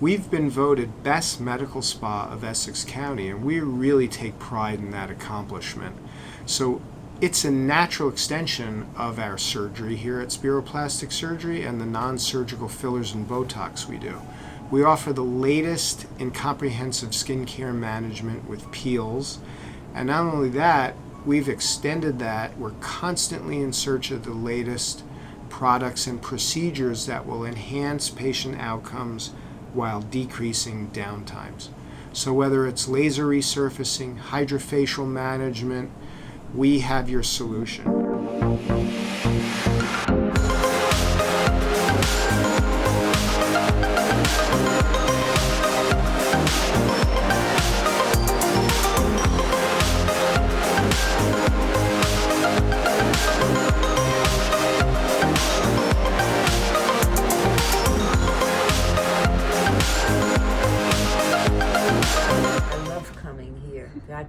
We've been voted best medical spa of Essex County, and we really take pride in that accomplishment. So it's a natural extension of our surgery here at Spiroplastic Surgery and the non-surgical fillers and Botox we do. We offer the latest in comprehensive skincare management with peels, and not only that, we've extended that. We're constantly in search of the latest products and procedures that will enhance patient outcomes while decreasing downtimes. So whether it's laser resurfacing, hydrofacial management, we have your solution.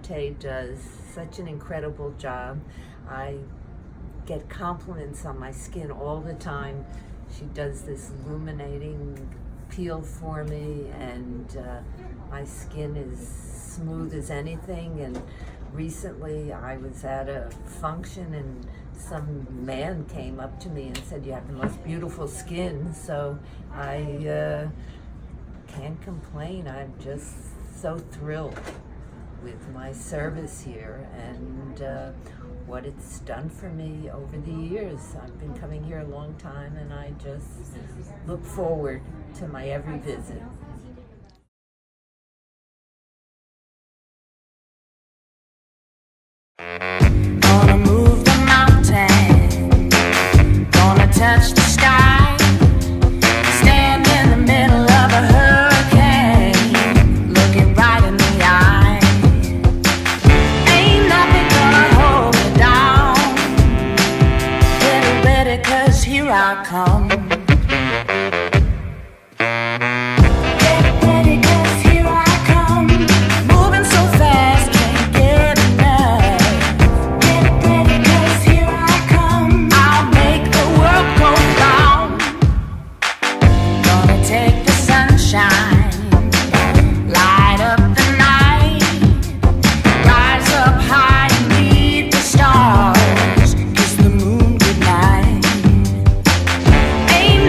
Gate does such an incredible job. I get compliments on my skin all the time. She does this illuminating peel for me, and my skin is smooth as anything. And recently I was at a function and some man came up to me and said, "You have the most beautiful skin." So I can't complain. I'm just so thrilled with my service here and what it's done for me over the years. I've been coming here a long time, and I just look forward to my every visit. Gonna move the mountain, gonna touch the sky, stand in the middle of a hurricane, looking right in the eye. Ain't nothing gonna hold me down. Get ready, 'cause here I come. Ain't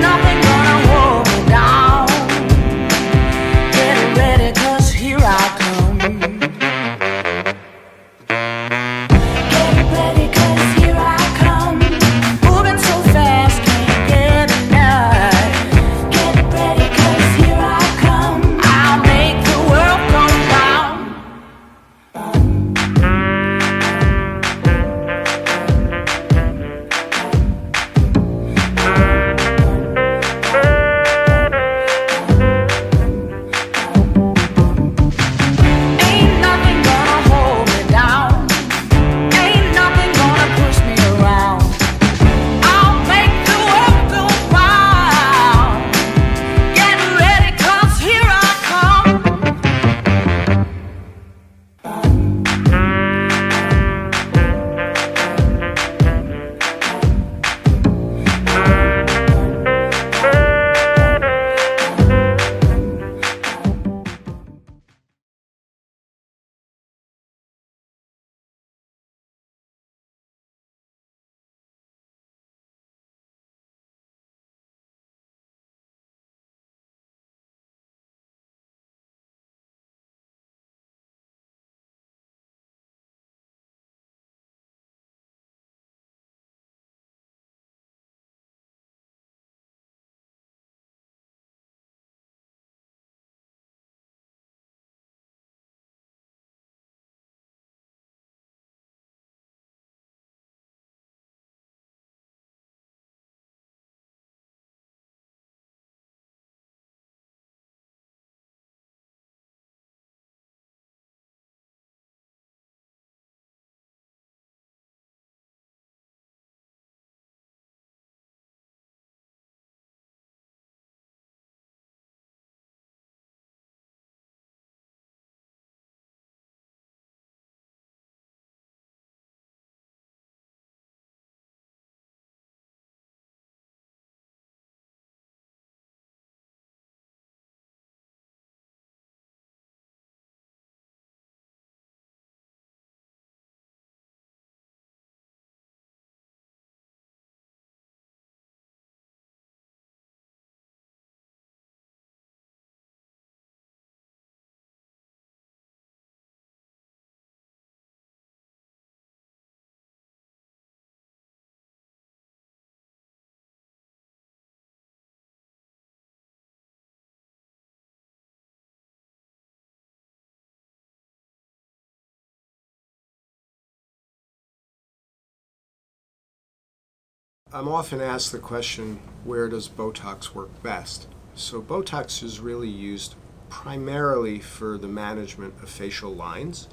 I'm often asked the question, where does Botox work best? So Botox is really used primarily for the management of facial lines,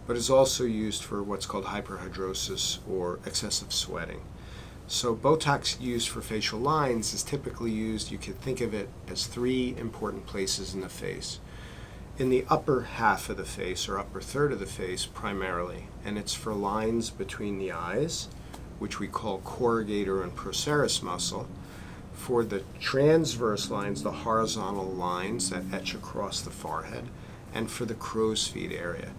but is also used for what's called hyperhidrosis or excessive sweating. So Botox used for facial lines is typically used, you could think of it as 3 important places in the face. In the upper half of the face, or upper third of the face primarily, and it's for lines between the eyes, which we call corrugator and procerus muscle, for the transverse lines, the horizontal lines that etch across the forehead, and for the crow's feet area.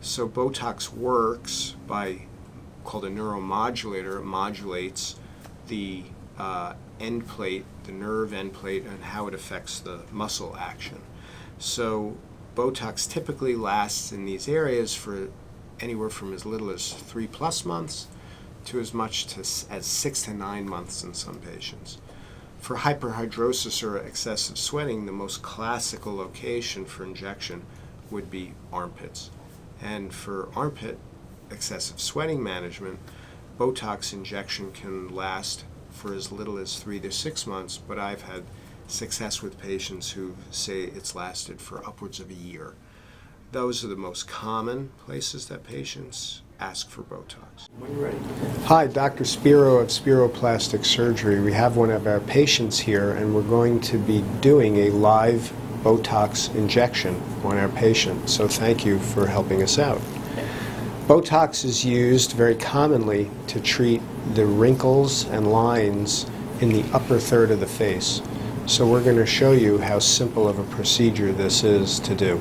So Botox works by, called a neuromodulator, it modulates the end plate, the nerve end plate, and how it affects the muscle action. So Botox typically lasts in these areas for anywhere from as little as 3+ months to as much as 6 to 9 months in some patients. For hyperhidrosis or excessive sweating, the most classical location for injection would be armpits. And for armpit excessive sweating management, Botox injection can last for as little as 3 to 6 months, but I've had success with patients who say it's lasted for upwards of a year. Those are the most common places that patients ask for Botox. When you're ready. Hi, Dr. Spiro of Spiroplastic Surgery. We have one of our patients here, and we're going to be doing a live Botox injection on our patient. So thank you for helping us out. Botox is used very commonly to treat the wrinkles and lines in the upper third of the face. So we're going to show you how simple of a procedure this is to do.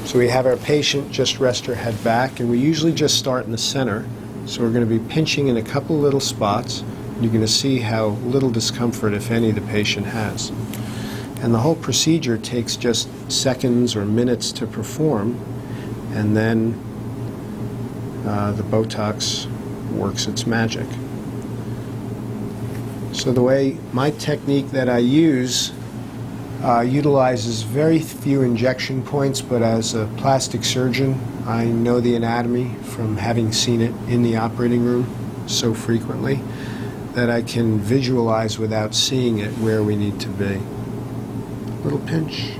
So we have our patient just rest her head back, and we usually just start in the center. So we're going to be pinching in a couple little spots. You're going to see how little discomfort, if any, the patient has. And the whole procedure takes just seconds or minutes to perform, and then the Botox works its magic. So the way my technique that I use utilizes very few injection points, but as a plastic surgeon, I know the anatomy from having seen it in the operating room so frequently that I can visualize without seeing it where we need to be. Little pinch,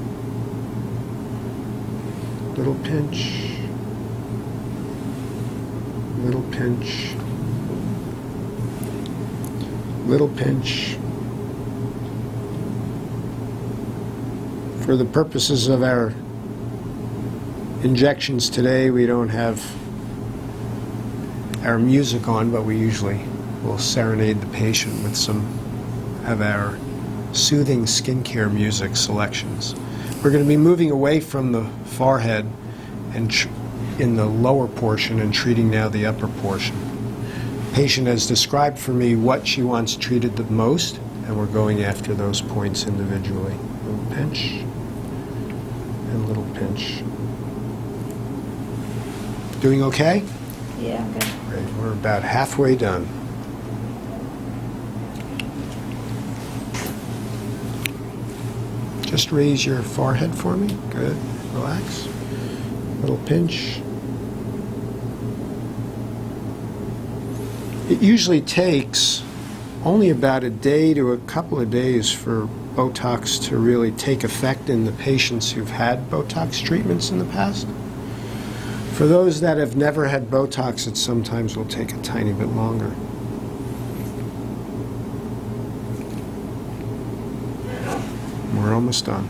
little pinch, little pinch, little pinch. For the purposes of our injections today, we don't have our music on, but we usually will serenade the patient with some of our soothing skincare music selections. We're going to be moving away from the forehead and in the lower portion and treating now the upper portion. The patient has described for me what she wants treated the most, and we're going after those points individually. A little pinch and a little pinch. Doing okay? Yeah, I'm good. Great. We're about halfway done. Just raise your forehead for me. Good. Relax. Little pinch. It usually takes only about a day to a couple of days for Botox to really take effect in the patients who've had Botox treatments in the past. For those that have never had Botox, it sometimes will take a tiny bit longer. We're almost done.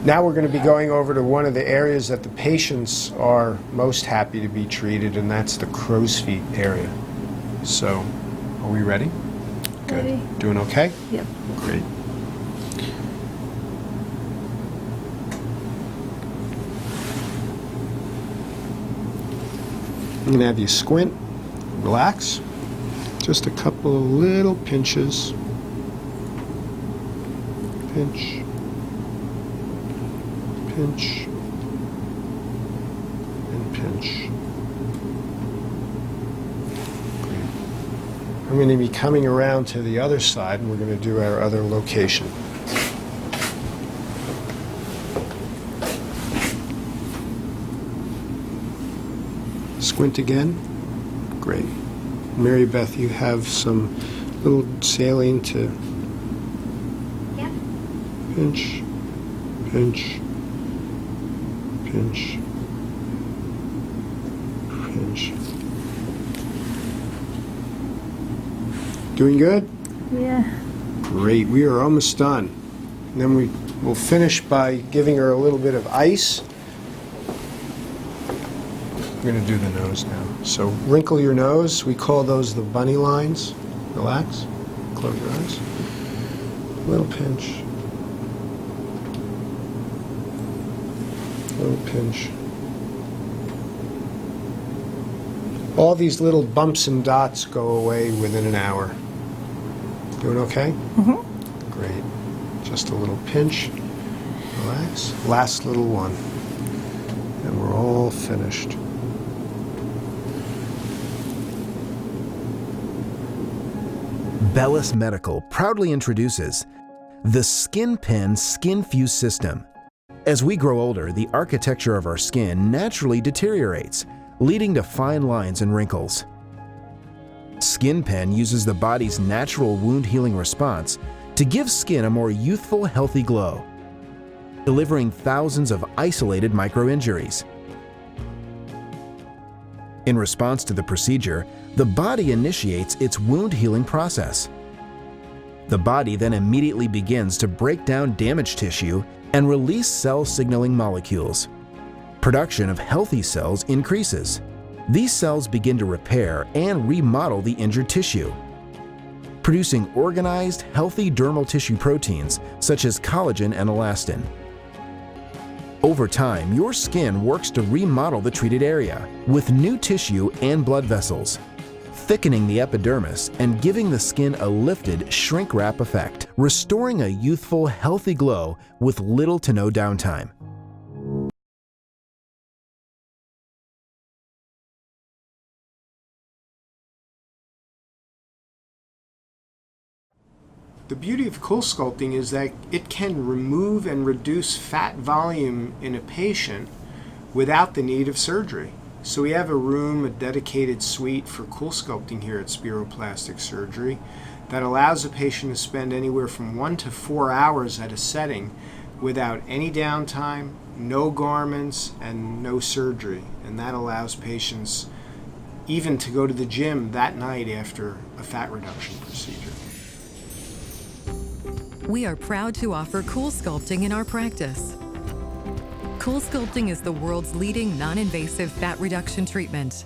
Now we're going to be going over to one of the areas that the patients are most happy to be treated, and that's the crow's feet area. So, are we ready? Good. Ready. Doing okay? Yep. Great. I'm going to have you squint, relax, just a couple of little pinches. Pinch, pinch, and pinch. Great. I'm going to be coming around to the other side, and we're going to do our other location. Squint again. Great. Mary Beth, you have some little saline to Yeah. pinch, pinch, pinch, pinch. Doing good? Yeah. Great. We are almost done. And then we will finish by giving her a little bit of ice. We're going to do the nose now. So wrinkle your nose. We call those the bunny lines. Relax. Close your eyes. Little pinch. Little pinch. All these little bumps and dots go away within an hour. Doing okay? Mm-hmm. Great. Just a little pinch. Relax. Last little one. And we're all finished. Bellis Medical proudly introduces the SkinPen Skin Fuse System. As we grow older, the architecture of our skin naturally deteriorates, leading to fine lines and wrinkles. SkinPen uses the body's natural wound healing response to give skin a more youthful, healthy glow, delivering thousands of isolated micro-injuries. In response to the procedure, the body initiates its wound healing process. The body then immediately begins to break down damaged tissue and release cell signaling molecules. Production of healthy cells increases. These cells begin to repair and remodel the injured tissue, producing organized, healthy dermal tissue proteins such as collagen and elastin. Over time, your skin works to remodel the treated area with new tissue and blood vessels, thickening the epidermis and giving the skin a lifted shrink wrap effect, restoring a youthful, healthy glow with little to no downtime. The beauty of cool sculpting is that it can remove and reduce fat volume in a patient without the need of surgery. So we have a room, a dedicated suite for cool sculpting here at Spiroplastic Surgery that allows a patient to spend anywhere from 1 to 4 hours at a setting without any downtime, no garments, and no surgery. And that allows patients even to go to the gym that night after a fat reduction procedure. We are proud to offer Cool Sculpting in our practice. Cool Sculpting is the world's leading non-invasive fat reduction treatment,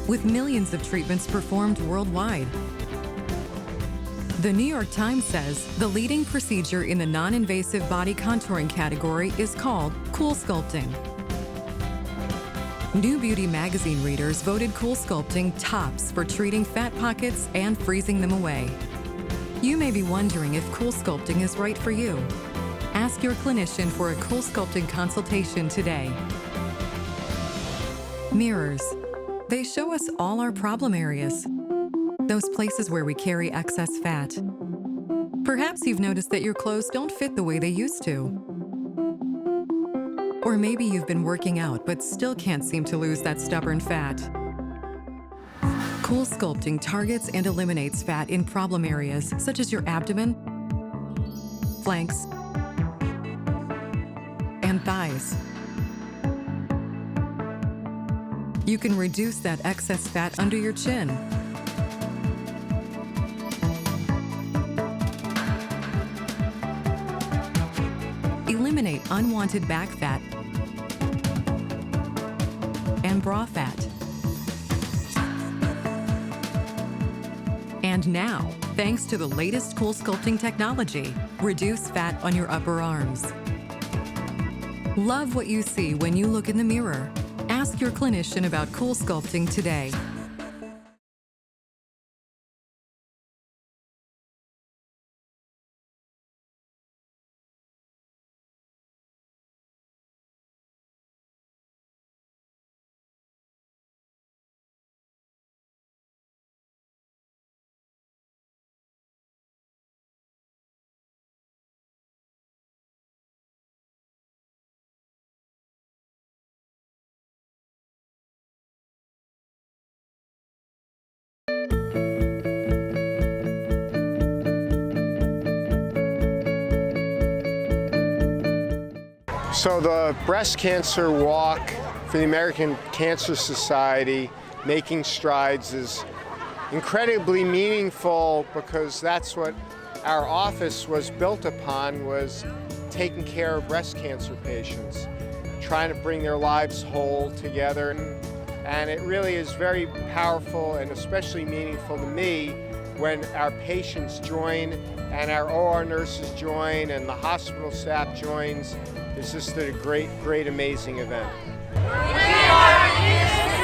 with millions of treatments performed worldwide. The New York Times says the leading procedure in the non-invasive body contouring category is called Cool Sculpting. New Beauty magazine readers voted Cool Sculpting tops for treating fat pockets and freezing them away. You may be wondering if Cool Sculpting is right for you. Ask your clinician for a Cool Sculpting consultation today. Mirrors. They show us all our problem areas, those places where we carry excess fat. Perhaps you've noticed that your clothes don't fit the way they used to. Or maybe you've been working out but still can't seem to lose that stubborn fat. Cool Sculpting targets and eliminates fat in problem areas such as your abdomen, flanks, and thighs. You can reduce that excess fat under your chin, eliminate unwanted back fat and bra fat. And now, thanks to the latest Cool Sculpting technology, reduce fat on your upper arms. Love what you see when you look in the mirror. Ask your clinician about Cool Sculpting today. So the Breast Cancer Walk for the American Cancer Society, Making Strides, is incredibly meaningful because that's what our office was built upon, was taking care of breast cancer patients, trying to bring their lives whole together. And it really is very powerful and especially meaningful to me when our patients join and our OR nurses join and the hospital staff joins. It's just a great, amazing event. We are